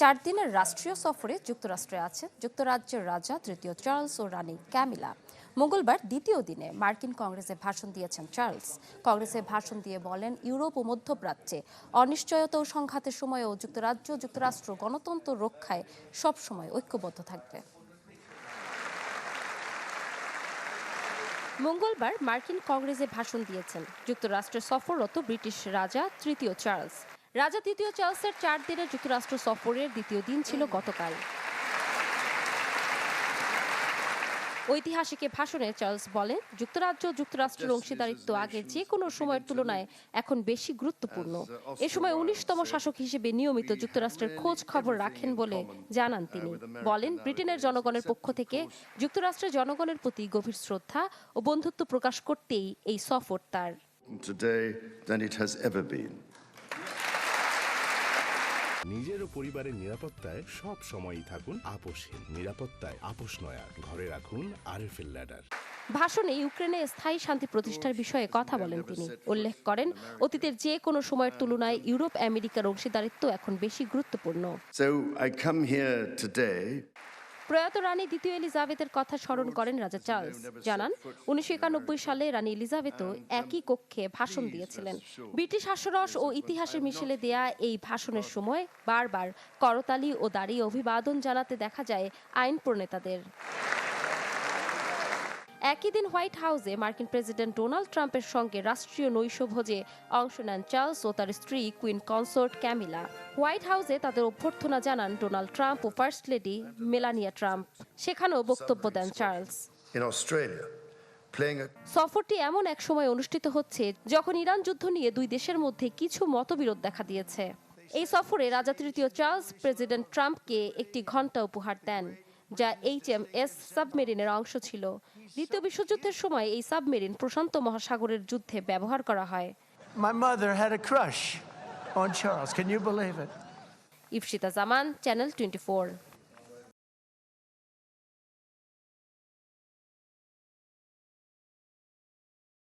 4 দিনের রাষ্ট্রীয় সফরে যুক্তরাষ্ট্রে আছেন যুক্তরাজ্যের রাজা তৃতীয় চার্লস ও রানী ক্যামিলা। মঙ্গলবার দ্বিতীয় দিনে মার্কিন কংগ্রেসে ভাষণ দিয়েছেন চার্লস। কংগ্রেসে ভাষণ দিয়ে বলেন, ইউরোপ ও মধ্যপ্রাচ্যে অনিশ্চয়তা ও সংঘাতের সময়েও যুক্তরাষ্ট্র গণতন্ত্র রক্ষায় সবসময় ঐক্যবদ্ধ থাকবে। মঙ্গলবার মার্কিন কংগ্রেসে ভাষণ দিয়েছেন যুক্তরাষ্ট্রে সফররত ব্রিটিশ রাজা তৃতীয় চার্লস। রাজা তৃতীয় চার্লসের 4 দিনের যুক্তরাষ্ট্র সফরের দ্বিতীয় দিন ছিল গতকাল। ঐতিহাসিক ভাষণে চার্লস বলেন, যুক্তরাষ্ট্রের অংশীদারিত্ব আগের যে কোনো সময়ের তুলনায় এখন বেশি গুরুত্বপূর্ণ। এ সময় 19তম শাসক হিসেবে নিয়মিত যুক্তরাষ্ট্রের খোঁজ খবর রাখেন বলে জানান তিনি। বলেন, ব্রিটেনের জনগণের পক্ষ থেকে যুক্তরাষ্ট্রের জনগণের প্রতি গভীর শ্রদ্ধা ও বন্ধুত্ব প্রকাশ করতেই এই সফর তার। নিজের ও পরিবারের নিরাপত্তায় সব সময়ই থাকুন আপোষহীন। নিরাপত্তায় আপোষ নয়, ঘরে রাখুন আরএফএল ল্যাডার। ভাষণে ইউক্রেনে স্থায়ী শান্তি প্রতিষ্ঠার বিষয়ে কথা বলেন তিনি। উল্লেখ করেন, অতীতের যে কোনো সময়ের তুলনায় ইউরোপ আমেরিকার অংশীদারিত্ব এখন বেশি গুরুত্বপূর্ণ। প্রয়াত রানী দ্বিতীয় এলিজাবেথের কথা স্মরণ করেন রাজা চার্লস। জানান, 1991 সালে রানী এলিজাবেথও একই কক্ষে ভাষণ দিয়েছিলেন। ব্রিটিশ হাস্যরস ও ইতিহাসের মিশেলে দেয়া এই ভাষণের সময় বারবার করতালি ও দাঁড়িয়ে অভিবাদন জানাতে দেখা যায় আইন প্রণেতাদের। একই দিন হোয়াইট হাউসে মার্কিন প্রেসিডেন্ট ডোনাল্ড ট্রাম্পের সঙ্গে রাষ্ট্রীয় নৈশভোজে অংশ নেন চার্লস ও তার স্ত্রী কুইন কনসোর্ট ক্যামিলা। হোয়াইট হাউসে তাদের অভ্যর্থনা জানান ডোনাল্ড ট্রাম্প ও ফার্স্ট লেডি মেলানিয়া ট্রাম্প। সেখানেও বক্তব্য দেন চার্লস। সফরটি এমন এক সময় অনুষ্ঠিত হচ্ছে যখন ইরান যুদ্ধ নিয়ে দুই দেশের মধ্যে কিছু মতবিরোধ দেখা দিয়েছে। এই সফরে রাজা তৃতীয় চার্লস প্রেসিডেন্ট ট্রাম্পকে একটি ঘণ্টা উপহার দেন, যা HMS সাবমেরিনের অংশ ছিল। দ্বিতীয় বিশ্বযুদ্ধের সময় এই সাবমেরিন প্রশান্ত মহাসাগরের যুদ্ধে ব্যবহার করা হয়। ইফশিতা জামান, চ্যানেল 24।